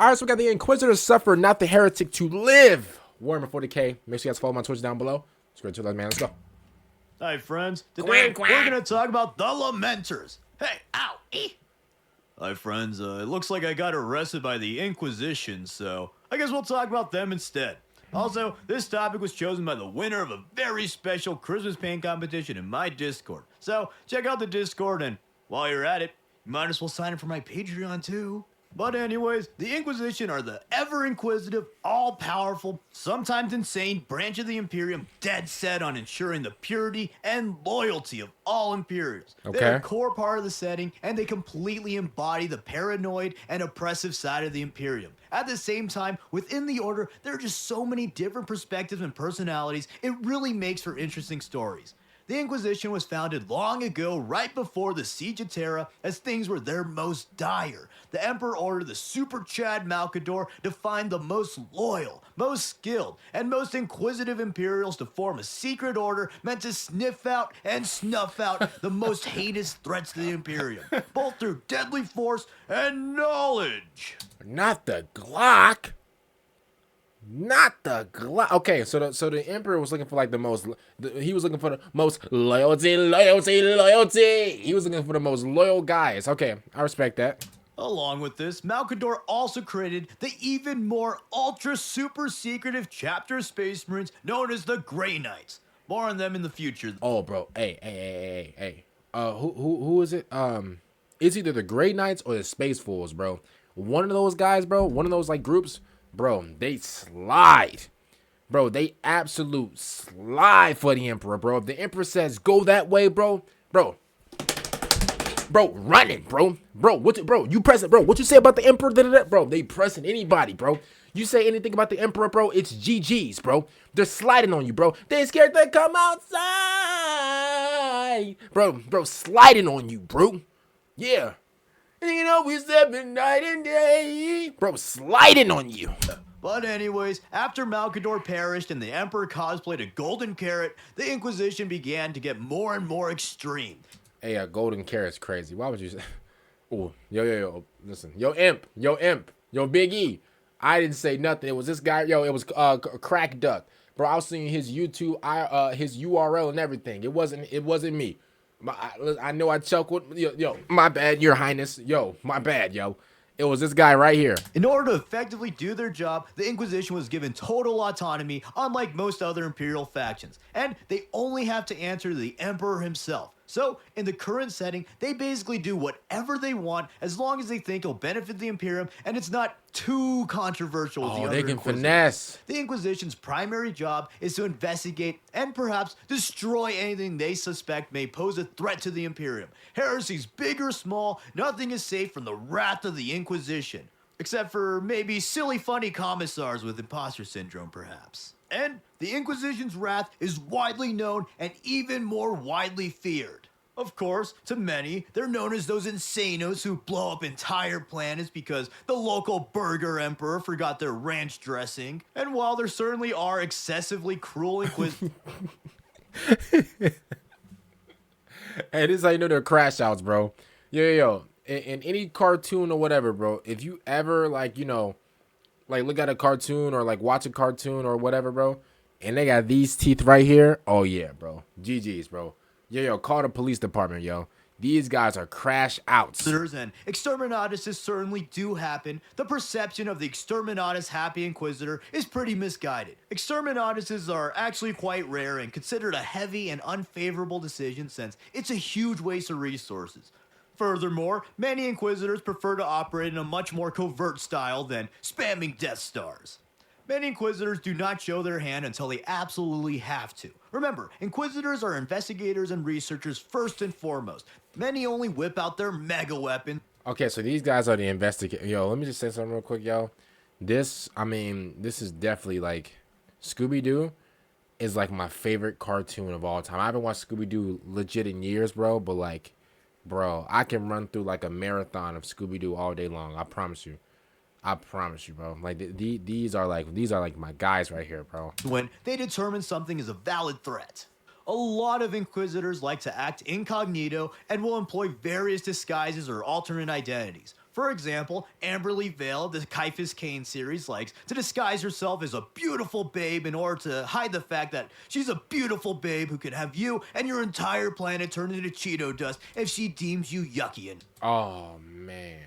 Alright, so we got the Inquisitor suffer, not the Heretic to live. Warhammer 40k. Make sure you guys follow my Twitch down below. Let's go to that, man. Let's go. Hi, friends. Today, we're going to talk about the Lamenters. Hey, ow, Hi, friends. It looks like I got arrested by the Inquisition, so I guess we'll talk about them instead. Also, this topic was chosen by the winner of a very special Christmas paint competition in my Discord. So, check out the Discord, and while you're at it, you might as well sign up for my Patreon, too. But anyways, the Inquisition are the ever-inquisitive, all-powerful, sometimes insane branch of the Imperium dead set on ensuring the purity and loyalty of all Imperials. Okay. They're a core part of the setting, and they completely embody the paranoid and oppressive side of the Imperium. At the same time, within the Order, there are just so many different perspectives and personalities, it really makes for interesting stories. The Inquisition was founded long ago, right before the Siege of Terra, as things were their most dire. The Emperor ordered the Super Chad Malcador to find the most loyal, most skilled, and most inquisitive Imperials to form a secret order meant to sniff out and snuff out the most heinous threats to the Imperium, both through deadly force and knowledge. Not the Glock. Not the Glock. Okay, so the Emperor was looking for like he was looking for the most loyalty. He was looking for the most loyal guys. Okay, I respect that. Along with this, Malcador also created the even more ultra super secretive chapter of Space Marines known as the Grey Knights. More on them in the future. Oh, bro. Hey. Who is it? It's either the Grey Knights or the Space Fools, bro. One of those guys, bro. One of those like groups, bro. They slide, bro. They absolute slide for the Emperor, bro. If the Emperor says go that way, bro, running, bro. You press it, bro. What you say about the Emperor? Bro, they pressing anybody, bro. You say anything about the Emperor, bro, it's GG's, bro. They're sliding on you, bro. They scared to come outside. Bro, sliding on you, bro. Yeah. You know, we stepping night and day. Bro, sliding on you. But anyways, after Malcador perished and the Emperor cosplayed a golden carrot, the Inquisition began to get more and more extreme. Hey, a golden carrot's crazy. Why would you say? Oh, yo. Listen, yo, imp, yo, Big E. I didn't say nothing. It was this guy. Yo, it was Crack Duck, bro. I was seeing his YouTube, his URL and everything. It wasn't me. I know I chuckled. Yo, my bad, Your Highness. Yo, my bad, yo. It was this guy right here. In order to effectively do their job, the Inquisition was given total autonomy, unlike most other Imperial factions, and they only have to answer to the Emperor himself. So, in the current setting, they basically do whatever they want as long as they think it'll benefit the Imperium and it's not too controversial with the other they can Inquisitors. finesse. The Inquisition's primary job is to investigate and perhaps destroy anything they suspect may pose a threat to the Imperium. Heresies big or small, nothing is safe from the wrath of the Inquisition. Except for maybe silly funny commissars with imposter syndrome, perhaps. And the Inquisition's wrath is widely known and even more widely feared. Of course, to many, they're known as those insanos who blow up entire planets because the local burger emperor forgot their ranch dressing. And while there certainly are excessively cruel Inquisitors... Hey, this is how you know they're crash outs, bro. Yo. In any cartoon or whatever, bro, if you ever, like, you know, like, look at a cartoon or, like, watch a cartoon or whatever, bro, and they got these teeth right here, oh, yeah, bro. GG's, bro. Yo, call the police department, yo. These guys are crash outs. And exterminatuses certainly do happen. The perception of the exterminatus happy Inquisitor is pretty misguided. Exterminatuses are actually quite rare and considered a heavy and unfavorable decision since it's a huge waste of resources. Furthermore, many Inquisitors prefer to operate in a much more covert style than spamming Death Stars. Many Inquisitors do not show their hand until they absolutely have to. Remember, Inquisitors are investigators and researchers first and foremost. Many only whip out their mega weapon. Okay, so these guys are the investigators. Yo, let me just say something real quick, yo. This is definitely, like, Scooby-Doo is, like, my favorite cartoon of all time. I haven't watched Scooby-Doo legit in years, bro, but, like, bro, I can run through, like, a marathon of Scooby-Doo all day long. I promise you. Bro. Like, these are like my guys right here, bro. When they determine something is a valid threat. A lot of Inquisitors like to act incognito and will employ various disguises or alternate identities. For example, Amberly Vail, the Caiaphas Cain series, likes to disguise herself as a beautiful babe in order to hide the fact that she's a beautiful babe who can have you and your entire planet turned into Cheeto dust if she deems you yuckian. Oh man.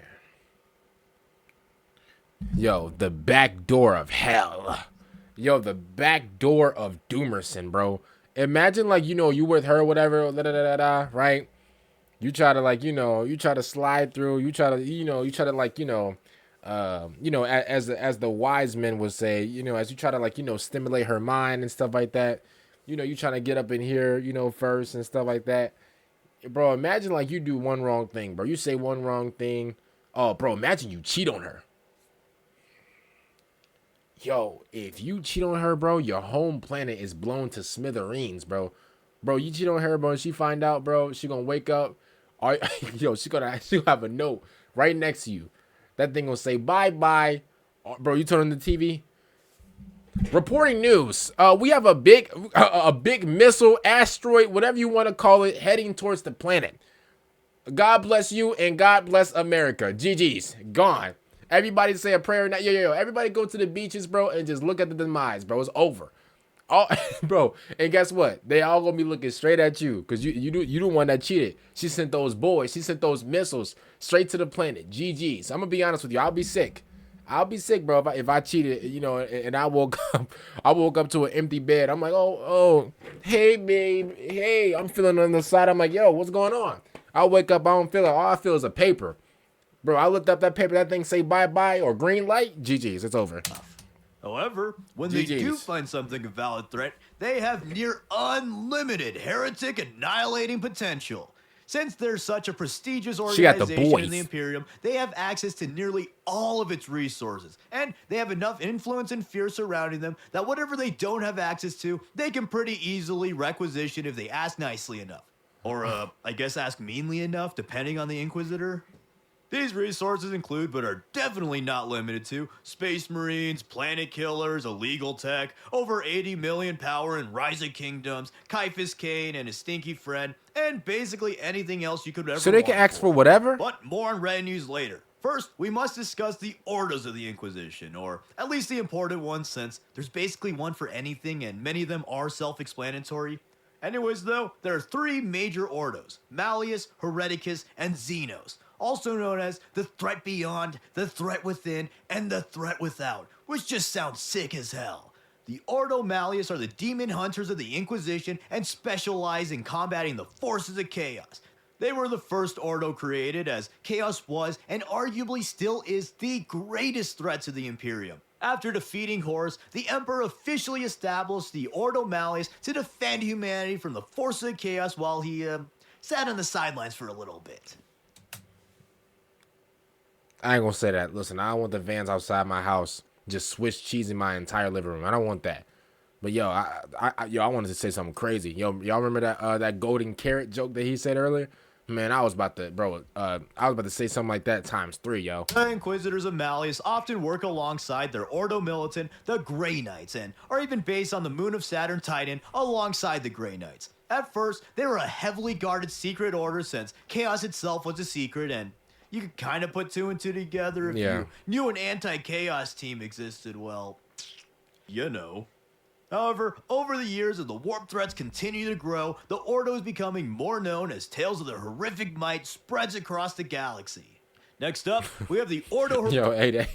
Yo, the back door of hell. Yo, the back door of Doomerson, bro. Imagine like, you with her, whatever, right? You try to like, you try to slide through, you try to like, as the wise men would say, as you try to like, stimulate her mind and stuff like that, you trying to get up in here, first and stuff like that. Bro, imagine like you do one wrong thing, bro. You say one wrong thing. Oh, bro, imagine you cheat on her. Yo, if you cheat on her, bro, your home planet is blown to smithereens, bro. Bro, you cheat on her, bro, and she find out, bro, she gonna wake up. She gonna have a note right next to you. That thing gonna say bye-bye. Bro, you turn on the TV. Reporting news. We have a big missile, asteroid, whatever you want to call it, heading towards the planet. God bless you and God bless America. GG's. Gone. Everybody say a prayer now. Yo. Everybody go to the beaches, bro, and just look at the demise, bro. It's over. Bro, and guess what? They all gonna be looking straight at you because you the one that cheated. She sent those boys. She sent those missiles straight to the planet. GG's. I'm gonna be honest with you. I'll be sick. Bro, if I cheated, and I woke up to an empty bed. I'm like, oh, hey, babe, hey, I'm feeling on the side. I'm like, yo, what's going on? I wake up, I don't feel it. All I feel is a paper. Bro, I looked up that paper, that thing say bye-bye or green light. GG's, it's over. However, when they do find something a valid threat, they have near unlimited heretic annihilating potential. Since they're such a prestigious organization in the Imperium, they have access to nearly all of its resources, and they have enough influence and fear surrounding them that whatever they don't have access to, they can pretty easily requisition if they ask nicely enough. Or, I guess ask meanly enough, depending on the Inquisitor. These resources include, but are definitely not limited to, space marines, planet killers, illegal tech, over 80 million power in Rise of Kingdoms, Caiaphas Cain and his stinky friend, and basically anything else you could ever want. So they can ask for whatever? But more on Retinues later. First, we must discuss the Ordos of the Inquisition, or at least the important ones, since there's basically one for anything and many of them are self-explanatory. Anyways though, there are three major Ordos: Malleus, Hereticus, and Xenos, also known as the threat beyond, the threat within, and the threat without, which just sounds sick as hell. The Ordo Malleus are the demon hunters of the Inquisition and specialize in combating the forces of chaos. They were the first Ordo created, as chaos was and arguably still is the greatest threat to the Imperium. After defeating Horus, the Emperor officially established the Ordo Malleus to defend humanity from the forces of chaos while he sat on the sidelines for a little bit. I ain't gonna say that. Listen, I don't want the vans outside my house just Swiss cheesing my entire living room. I don't want that. But yo, I wanted to say something crazy. Yo, y'all remember that golden carrot joke that he said earlier? Man, I was about to say something like that times 3, yo. The Inquisitors of Malleus often work alongside their Ordo Militant, the Grey Knights, and are even based on the moon of Saturn Titan alongside the Grey Knights. At first, they were a heavily guarded secret order since chaos itself was a secret, and you could kind of put 2 and 2 together if you knew an anti-chaos team existed. Well, you know. However, over the years as the warp threats continue to grow, the Ordo is becoming more known as tales of their horrific might spreads across the galaxy. Next up, we have the Ordo... Yo, hey.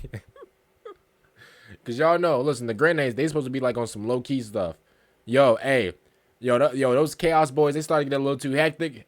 Because y'all know, listen, the Grenades, they supposed to be like on some low-key stuff. Yo, hey. Yo, those Chaos boys, they started to get a little too hectic.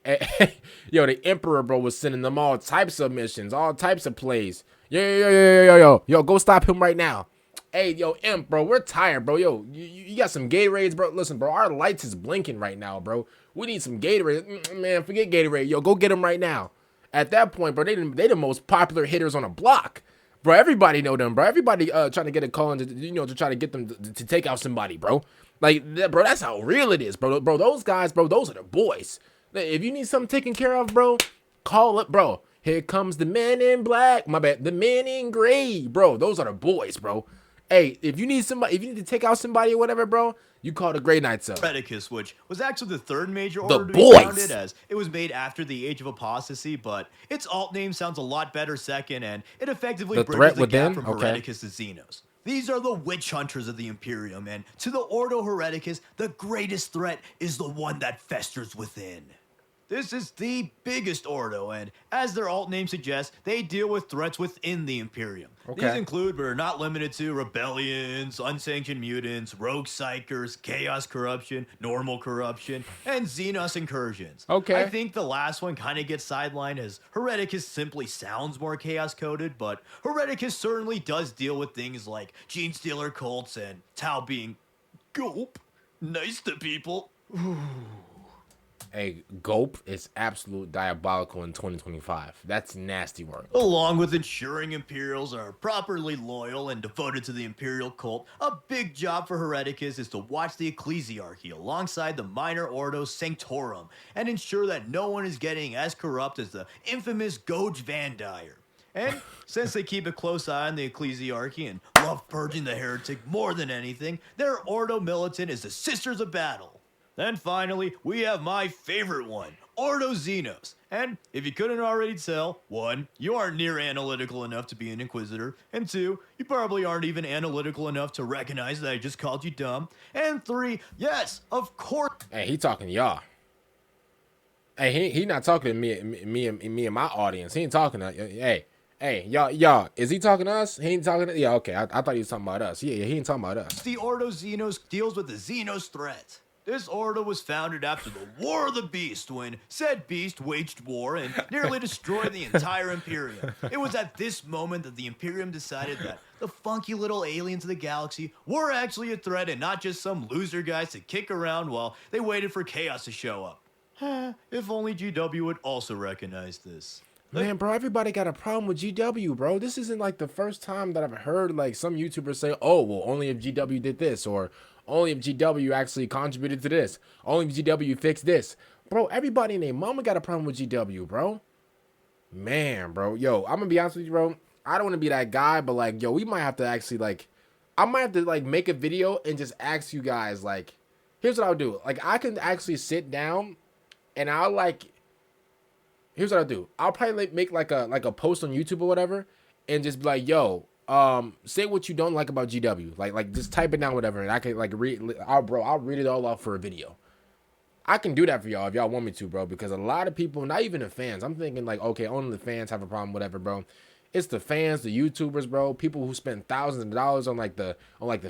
Yo, the Emperor, bro, was sending them all types of missions, all types of plays. Yo, go stop him right now. Hey, yo, Imp, bro, we're tired, bro. Yo, you got some Gatorades, bro? Listen, bro, our lights is blinking right now, bro. We need some Gatorade. Man, forget Gatorade. Yo, go get them right now. At that point, bro, they the most popular hitters on the block. Bro, everybody know them, bro. Everybody trying to get a call to try to get them to take out somebody, bro. Like, bro, that's how real it is, bro. Bro, those guys, bro, those are the boys. If you need something taken care of, bro, call up, bro. Here comes the men in black. My bad. The men in gray, bro. Those are the boys, bro. Hey, if you need somebody, if you need to take out somebody or whatever, bro, you call the Grey Knights up. Hereticus, which was actually the third major The order to be boys. founded, as it was made after the Age of Apostasy, but its alt name sounds a lot better second, and it effectively The bridges threat the within? gap from Okay. Hereticus to Xenos. These are the witch hunters of the Imperium, and to the Ordo Hereticus, the greatest threat is the one that festers within. This is the biggest Ordo, and as their alt name suggests, they deal with threats within the Imperium. Okay. These include, but are not limited to, rebellions, unsanctioned mutants, rogue psychers, chaos corruption, normal corruption, and Xenos incursions. Okay. I think the last one kind of gets sidelined as Hereticus simply sounds more chaos coded, but Hereticus certainly does deal with things like gene stealer cults and Tau being gulp nice to people. A gulp is absolute diabolical in 2025. That's nasty work. Along with ensuring Imperials are properly loyal and devoted to the Imperial cult, a big job for Hereticus is to watch the Ecclesiarchy alongside the minor Ordo Sanctorum and ensure that no one is getting as corrupt as the infamous Goge Van Dyer. And since they keep a close eye on the Ecclesiarchy and love purging the heretic more than anything, their Ordo militant is the Sisters of Battle. Then finally, we have my favorite one, Ordo Xenos. And if you couldn't already tell, 1, you aren't near analytical enough to be an Inquisitor, and 2, you probably aren't even analytical enough to recognize that I just called you dumb, and 3, yes, of course. Hey, he talking to y'all. Hey, he not talking to me and my audience. He ain't talking to hey, y'all. Is he talking to us? He ain't talking to, yeah, okay. I thought he was talking about us. Yeah, he ain't talking about us. The Ordo Xenos deals with the Xenos threat. This Ordo was founded after the War of the Beast, when said beast waged war and nearly destroyed the entire Imperium. It was at this moment that the Imperium decided that the funky little aliens of the galaxy were actually a threat and not just some loser guys to kick around while they waited for chaos to show up. If only GW would also recognize this. Man, bro, everybody got a problem with GW, bro. This isn't like the first time that I've heard like some YouTubers say, oh, well, only if GW did this, or only if GW actually contributed to this, only if GW fixed this. Bro, everybody and their mama got a problem with GW, bro. Man, bro. Yo, I'm gonna be honest with you, bro. I don't want to be that guy, but like, yo, we might have to actually like, I might have to like make a video and just ask you guys, like, here's what I'll do. Like, I can actually sit down and I'll like, here's what I'll do. I'll probably make like a post on YouTube or whatever, and just be like, yo, say what you don't like about GW. Like just type it down, whatever, and I can like read. I'll read it all off for a video. I can do that for y'all if y'all want me to, bro. Because a lot of people, not even the fans, I'm thinking like, okay, only the fans have a problem, whatever, bro. It's the fans, the YouTubers, bro. People who spend thousands of dollars on like the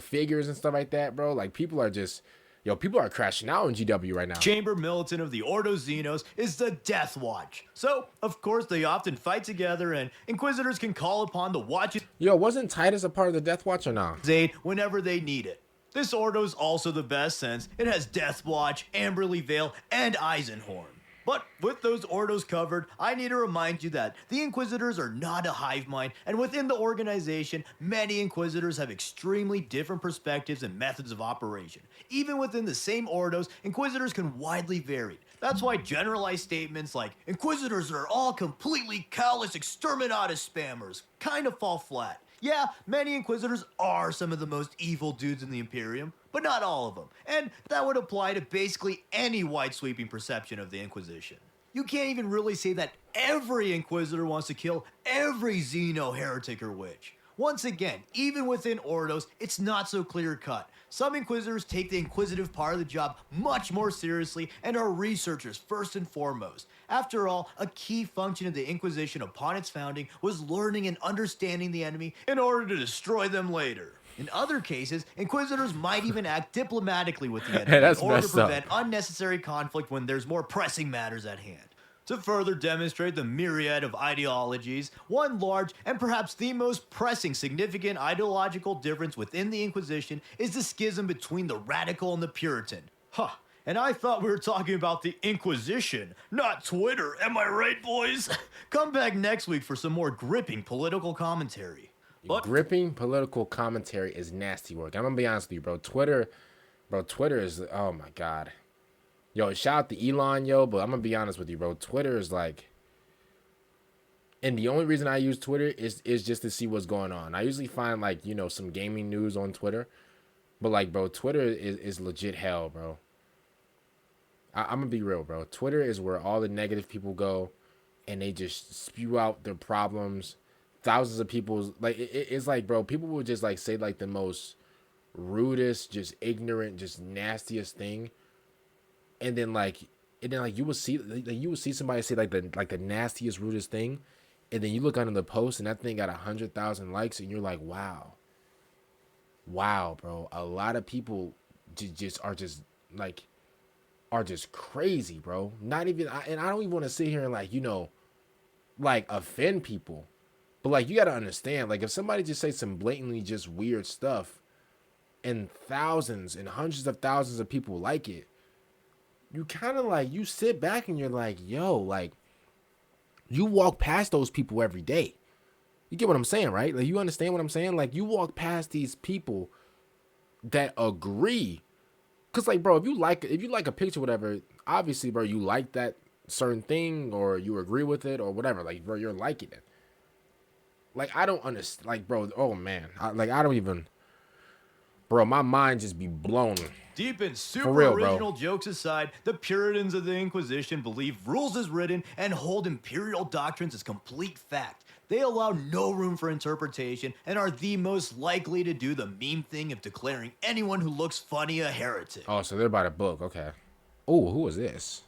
figures and stuff like that, bro. Like people are just. Yo, people are crashing out in GW right now. Chamber militant of the Ordo Xenos is the Death Watch. So, of course, they often fight together, and Inquisitors can call upon the Watch's Yo, wasn't Titus a part of the Death Watch or not? aid whenever they need it. This Ordo is also the best since it has Death Watch, Amberley Vail, and Eisenhorn. But with those Ordos covered, I need to remind you that the Inquisitors are not a hive mind, and within the organization, many Inquisitors have extremely different perspectives and methods of operation. Even within the same Ordos, Inquisitors can widely vary. That's why generalized statements like, Inquisitors are all completely callous exterminatus spammers, kind of fall flat. Yeah, many Inquisitors are some of the most evil dudes in the Imperium, but not all of them. And that would apply to basically any wide-sweeping perception of the Inquisition. You can't even really say that every Inquisitor wants to kill every Xeno, heretic, or witch. Once again, even within Ordos, it's not so clear-cut. Some Inquisitors take the inquisitive part of the job much more seriously and are researchers first and foremost. After all, a key function of the Inquisition upon its founding was learning and understanding the enemy in order to destroy them later. In other cases, Inquisitors might even act diplomatically with the enemy in order to prevent unnecessary conflict when there's more pressing matters at hand. To further demonstrate the myriad of ideologies, one large and perhaps the most pressing significant ideological difference within the Inquisition is the schism between the radical and the Puritan. Huh. And I thought we were talking about the Inquisition, not Twitter. Am I right, boys? Come back next week for some more gripping political commentary. Gripping political commentary is nasty work. I'm gonna be honest with you, bro. Twitter is, oh my god. Yo, shout out to Elon, yo, but I'm gonna be honest with you, bro. Twitter is like, And the only reason I use Twitter is just to see what's going on. I usually find like, you know, some gaming news on Twitter. But like, bro, Twitter is legit hell, bro. I'm gonna be real, bro. Twitter is where all the negative people go, and they just spew out their problems. Thousands of people, like it's like, bro, people will just like say like the most rudest, just ignorant, just nastiest thing, and then like, you will see, like, you will see somebody say like the nastiest, rudest thing, and then you look under the post, and that thing got 100,000 likes, and you're like, wow, bro. A lot of people are just crazy, bro. Not even, and I don't even want to sit here and like, you know, like offend people, but like you got to understand, like if somebody just say some blatantly just weird stuff, and thousands and hundreds of thousands of people like it, you kind of like, you sit back and you're like, yo, like you walk past those people every day. You get what I'm saying, right? Like you understand what I'm saying? Like you walk past these people that agree. Cause like, bro, if you like a picture, whatever, obviously, bro, you like that certain thing or you agree with it or whatever. Like, bro, you're liking it. Like, I don't understand. Like, bro, oh man, I don't even, bro, my mind just be blown. Deep and super For real, original bro. jokes aside, the Puritans of the Inquisition believe rules as written and hold imperial doctrines as complete fact. They allow no room for interpretation and are the most likely to do the meme thing of declaring anyone who looks funny a heretic. Oh, so they're by the book. Okay. Oh, who is this?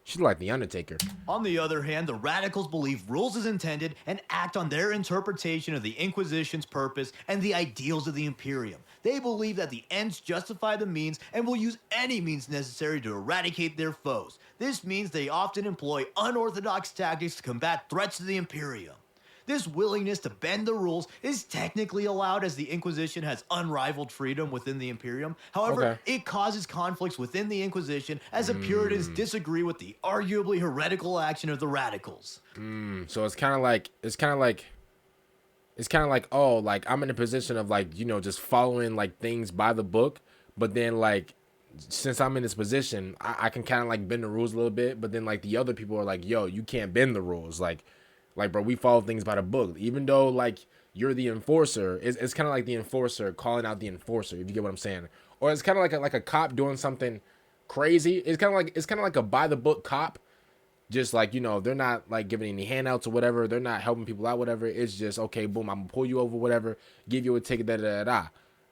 She's like the Undertaker. On the other hand, the radicals believe rules as intended and act on their interpretation of the Inquisition's purpose and the ideals of the Imperium. They believe that the ends justify the means and will use any means necessary to eradicate their foes. This means they often employ unorthodox tactics to combat threats to the Imperium. This willingness to bend the rules is technically allowed as the Inquisition has unrivaled freedom within the Imperium. However, Okay. it causes conflicts within the Inquisition as the Puritans disagree with the arguably heretical action of the radicals. So it's kind of like, oh, like I'm in a position of like, you know, just following like things by the book, but then like, since I'm in this position, I can kind of like bend the rules a little bit, but then like the other people are like, yo, you can't bend the rules. Like, bro, we follow things by the book. Even though like you're the enforcer, it's kind of like the enforcer calling out the enforcer. If you get what I'm saying, or it's kind of like a cop doing something crazy. It's kind of like a by the book cop. Just like, you know, they're not like giving any handouts or whatever. They're not helping people out, whatever. It's just, okay, boom, I'm gonna pull you over, whatever, give you a ticket, da da da da.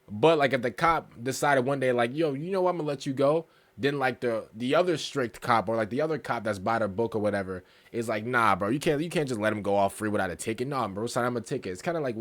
But like if the cop decided one day, like, yo, you know what, I'm gonna let you go. Then like the other strict cop or like the other cop that's by the book or whatever is like, nah, bro, you can't just let him go off free without a ticket. Nah, bro, sign him a ticket. It's kind of like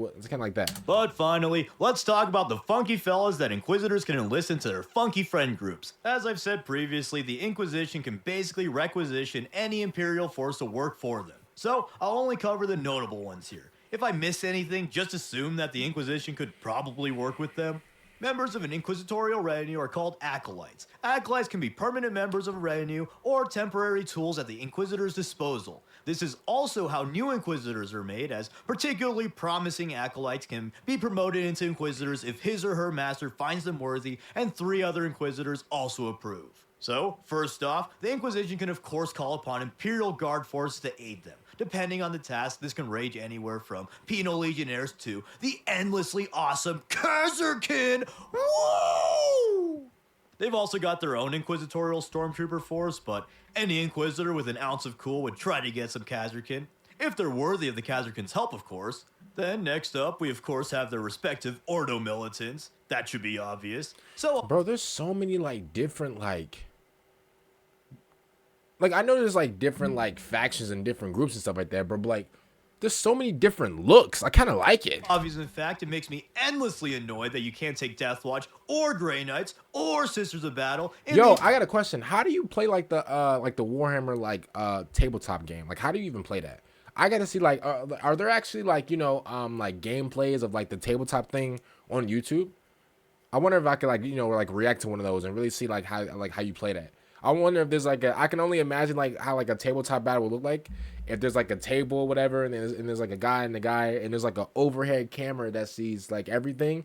that. But finally, let's talk about the funky fellas that Inquisitors can enlist into their funky friend groups. As I've said previously, the Inquisition can basically requisition any Imperial force to work for them. So, I'll only cover the notable ones here. If I miss anything, just assume that the Inquisition could probably work with them. Members of an Inquisitorial retinue are called acolytes. Acolytes can be permanent members of a retinue or temporary tools at the Inquisitor's disposal. This is also how new Inquisitors are made, as particularly promising acolytes can be promoted into Inquisitors if his or her master finds them worthy and 3 other Inquisitors also approve. So, first off, the Inquisition can of course call upon Imperial Guard forces to aid them. Depending on the task, this can range anywhere from penal legionnaires to the endlessly awesome Kazerkin! Woo! They've also got their own Inquisitorial Stormtrooper force, but any Inquisitor with an ounce of cool would try to get some Kazerkin. If they're worthy of the Kazerkin's help, of course. Then, next up, we of course have their respective Ordo militants. That should be obvious. So, Bro, there's so many like different like I know there's like different like factions and different groups and stuff like that, bro. But like, there's so many different looks. I kind of like it. obvious in fact, it makes me endlessly annoyed that you can't take Death Watch or Grey Knights or Sisters of Battle. Yo, I got a question. How do you play like the Warhammer like tabletop game? Like, how do you even play that? I gotta see like, are there actually like, you know, like gameplays of like the tabletop thing on YouTube? I wonder if I could like, you know, like react to one of those and really see like how you play that. I wonder if there's like I can only imagine like how like a tabletop battle would look like if there's like a table or whatever, and there's like a guy and there's like an overhead camera that sees like everything,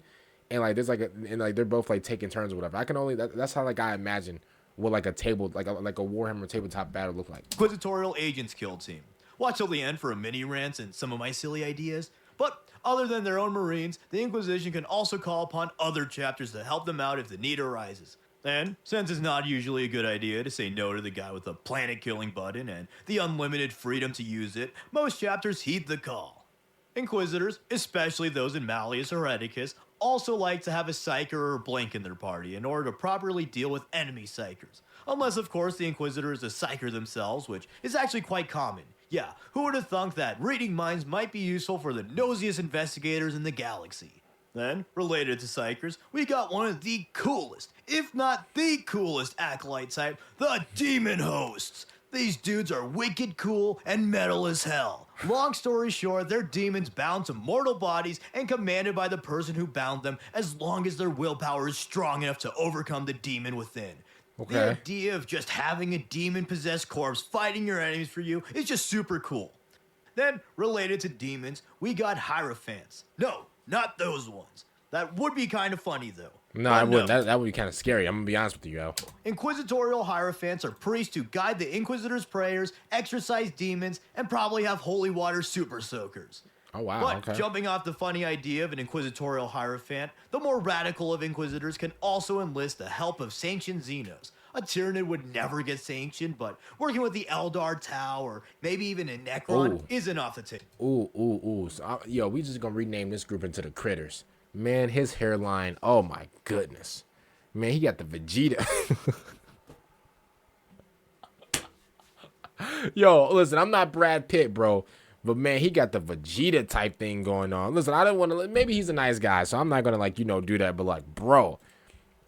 and like there's like and like they're both like taking turns or whatever. I can only that's how like I imagine what like a table like a Warhammer tabletop battle look like. Inquisitorial Agents Kill Team. Watch till the end for a mini rant and some of my silly ideas. But other than their own Marines, the Inquisition can also call upon other chapters to help them out if the need arises. And since it's not usually a good idea to say no to the guy with the planet-killing button and the unlimited freedom to use it, most chapters heed the call. Inquisitors, especially those in Malleus or Hereticus, also like to have a psyker or blink in their party in order to properly deal with enemy psykers. Unless, of course, the Inquisitor is a psyker themselves, which is actually quite common. Yeah, who would have thunk that reading minds might be useful for the nosiest investigators in the galaxy? Then, related to psychers, we got one of the coolest, if not the coolest acolyte type, the Demon Hosts. These dudes are wicked cool and metal as hell. Long story short, they're demons bound to mortal bodies and commanded by the person who bound them as long as their willpower is strong enough to overcome the demon within. Okay. The idea of just having a demon-possessed corpse fighting your enemies for you is just super cool. Then, related to demons, we got Hierophants. No, not those ones. That would be kind of funny, though. No, I wouldn't. That would be kind of scary. I'm going to be honest with you, yo. Inquisitorial Hierophants are priests who guide the Inquisitor's prayers, exorcise demons, and probably have holy water super soakers. Oh, wow. But Okay. jumping off the funny idea of an Inquisitorial Hierophant, the more radical of Inquisitors can also enlist the help of sanctioned Xenos. A Tyranid would never get sanctioned, but working with the Eldar Tau or maybe even a Necron Ooh. isn't off the table. Ooh. So, yo, we just going to rename this group into the Critters. Man, his hairline. Oh, my goodness. Man, he got the Vegeta. Yo, listen, I'm not Brad Pitt, bro. But, man, he got the Vegeta type thing going on. Listen, I don't want to... Maybe he's a nice guy, so I'm not going to, like, do that. But, like, bro,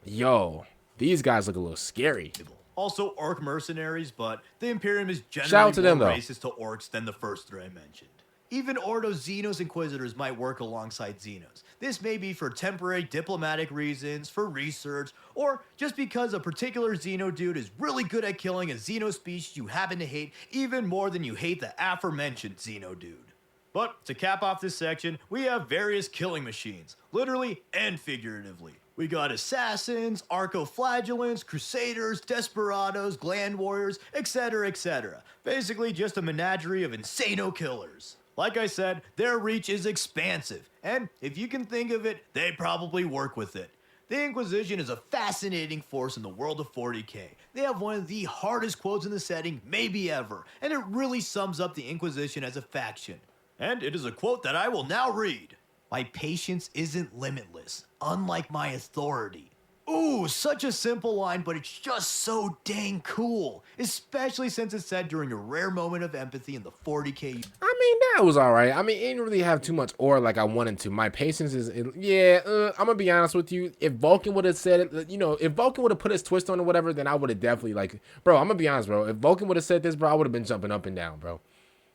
yo, these guys look a little scary. Also, orc mercenaries, but the Imperium is Shout generally out to them, more though. racist to orcs than the first three I mentioned. Even Ordo Xenos Inquisitors might work alongside Xenos. This may be for temporary diplomatic reasons, for research, or just because a particular Xeno dude is really good at killing a Xeno species you happen to hate even more than you hate the aforementioned Xeno dude. But to cap off this section, we have various killing machines, literally and figuratively. We got assassins, arcoflagellants, crusaders, desperados, gland warriors, etc., etc. Basically just a menagerie of insano killers. Like I said, their reach is expansive, and if you can think of it, they probably work with it. The Inquisition is a fascinating force in the world of 40k. They have one of the hardest quotes in the setting, maybe ever, and it really sums up the Inquisition as a faction. And it is a quote that I will now read. My patience isn't limitless, unlike my authority. Ooh, such a simple line, but it's just so dang cool. Especially since it's said during a rare moment of empathy in the 40k. I mean, that was all right. I mean, it didn't really have too much aura like I wanted to. My patience is... Yeah, I'm going to be honest with you. If Vulcan would have said it, if Vulcan would have put his twist on or whatever, then I would have definitely, like... Bro, I'm going to be honest, bro. If Vulcan would have said this, bro, I would have been jumping up and down, bro.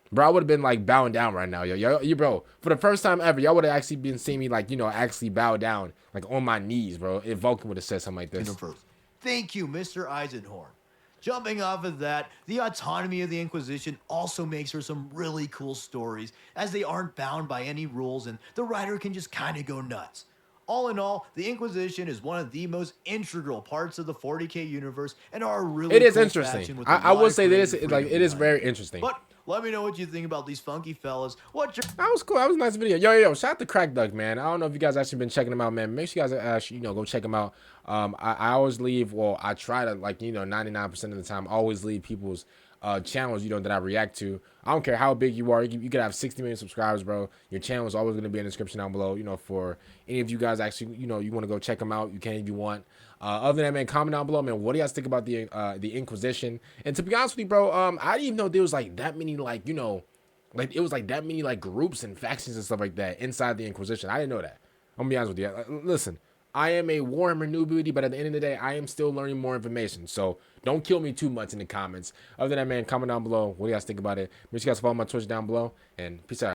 Bro, I would have been, like, bowing down right now, yo. You, bro, for the first time ever, y'all would have actually been seeing me, like, actually bow down, like, on my knees, bro, if Vulcan would have said something like this. Thank you, Mr. Eisenhorn. Jumping off of that, the autonomy of the Inquisition also makes for some really cool stories, as they aren't bound by any rules and the writer can just kind of go nuts. All in all, the Inquisition is one of the most integral parts of the 40k universe and are a really It is cool interesting. faction with I a lot would of say this, creative like, it freedom is behind very it. interesting. But let me know what you think about these funky fellas. What's your... That was cool. That was a nice video. Yo, shout out to Crack Duck, man. I don't know if you guys actually been checking them out, man. Make sure you guys actually, go check them out. I always leave, well, I try to, like, 99% of the time, always leave people's channels, that I react to. I don't care how big you are. You could have 60 million subscribers, bro. Your channel is always going to be in the description down below, for any of you guys actually, you want to go check them out. You can if you want. Other than that, man, comment down below, man. What do you guys think about the Inquisition? And to be honest with you, bro, I didn't even know there was, like, that many, like, like, it was, like, that many, like, groups and factions and stuff like that inside the Inquisition. I didn't know that. I'm going to be honest with you. Listen, I am a Warhammer newbie, but at the end of the day, I am still learning more information. So don't kill me too much in the comments. Other than that, man, comment down below. What do you guys think about it? Make sure you guys follow my Twitch down below. And peace out.